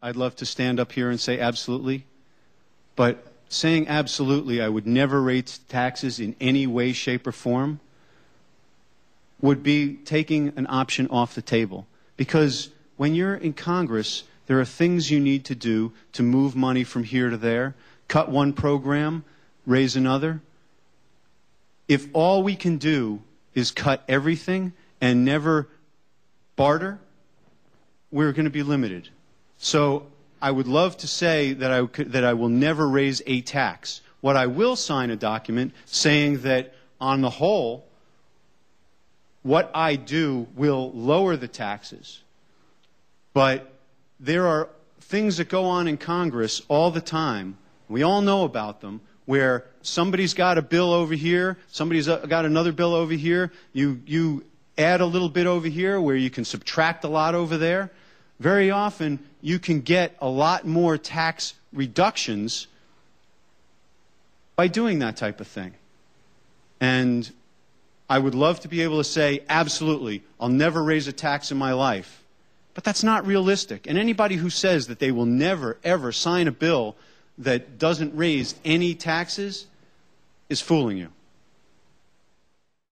I'd love to stand up here and say absolutely. But saying absolutely, I would never raise taxes in any way, shape, or form would be taking an option off the table. Because when you're in Congress, there are things you need to do to move money from here to there, cut one program, raise another. If all we can do is cut everything and never barter, we're going to be limited. So I would love to say that I will never raise a tax. What I will sign a document saying that on the whole, what I do will lower the taxes. But there are things that go on in Congress all the time, we all know about them, where somebody's got a bill over here, somebody's got another bill over here, you add a little bit over here where you can subtract a lot over there. Very often you can get a lot more tax reductions by doing that type of thing. And I would love to be able to say, absolutely, I'll never raise a tax in my life. But that's not realistic. And anybody who says that they will never, ever sign a bill that doesn't raise any taxes is fooling you.